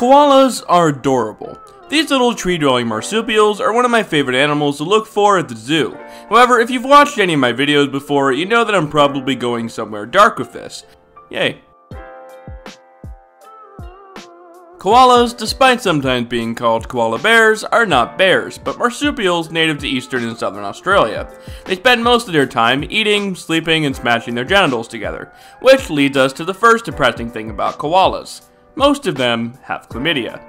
Koalas are adorable. These little tree-dwelling marsupials are one of my favorite animals to look for at the zoo. However, if you've watched any of my videos before, you know that I'm probably going somewhere dark with this. Yay. Koalas, despite sometimes being called koala bears, are not bears, but marsupials native to eastern and southern Australia. They spend most of their time eating, sleeping, and smashing their genitals together, which leads us to the first depressing thing about koalas. Most of them have chlamydia.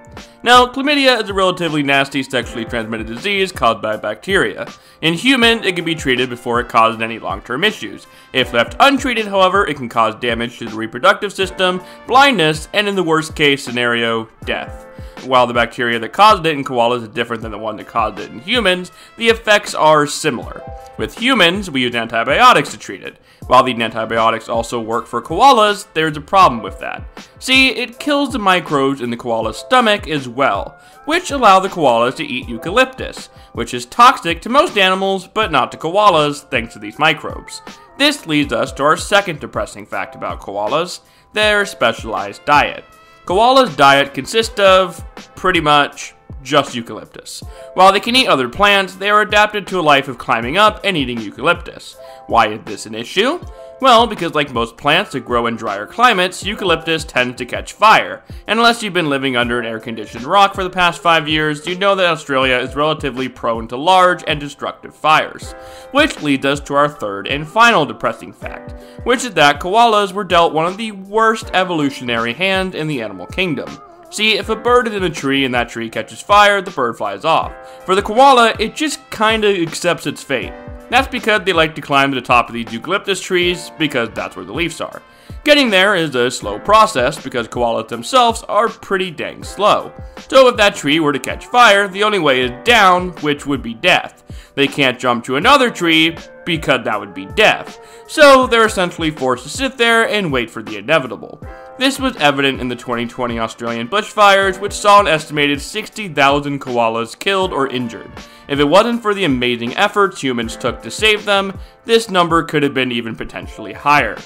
Now, chlamydia is a relatively nasty sexually transmitted disease caused by bacteria. In humans, it can be treated before it causes any long-term issues. If left untreated, however, it can cause damage to the reproductive system, blindness, and in the worst case scenario, death. While the bacteria that caused it in koalas is different than the one that caused it in humans, the effects are similar. With humans, we use antibiotics to treat it. While the antibiotics also work for koalas, there's a problem with that. See, it kills the microbes in the koala's stomach as well, which allow the koalas to eat eucalyptus, which is toxic to most animals, but not to koalas thanks to these microbes. This leads us to our second depressing fact about koalas, their specialized diet. Koalas' diet consists of, pretty much, just eucalyptus. While they can eat other plants, they are adapted to a life of climbing up and eating eucalyptus. Why is this an issue? Well, because like most plants that grow in drier climates, eucalyptus tends to catch fire. And unless you've been living under an air-conditioned rock for the past 5 years, you know that Australia is relatively prone to large and destructive fires. Which leads us to our third and final depressing fact, which is that koalas were dealt one of the worst evolutionary hands in the animal kingdom. See, if a bird is in a tree and that tree catches fire, the bird flies off. For the koala, it just kinda accepts its fate. That's because they like to climb to the top of these eucalyptus trees, because that's where the leaves are. Getting there is a slow process because koalas themselves are pretty dang slow. So if that tree were to catch fire, the only way is down, which would be death. They can't jump to another tree because that would be death. So they're essentially forced to sit there and wait for the inevitable. This was evident in the 2020 Australian bushfires, which saw an estimated 60,000 koalas killed or injured. If it wasn't for the amazing efforts humans took to save them, this number could have been even potentially higher.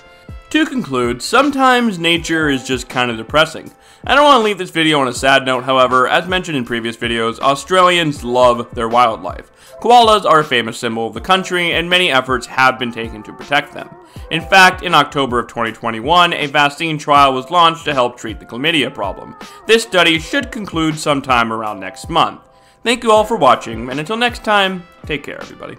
To conclude, sometimes nature is just kinda depressing. I don't want to leave this video on a sad note, however, as mentioned in previous videos, Australians love their wildlife. Koalas are a famous symbol of the country, and many efforts have been taken to protect them. In fact, in October of 2021, a vaccine trial was launched to help treat the chlamydia problem. This study should conclude sometime around next month. Thank you all for watching, and until next time, take care everybody.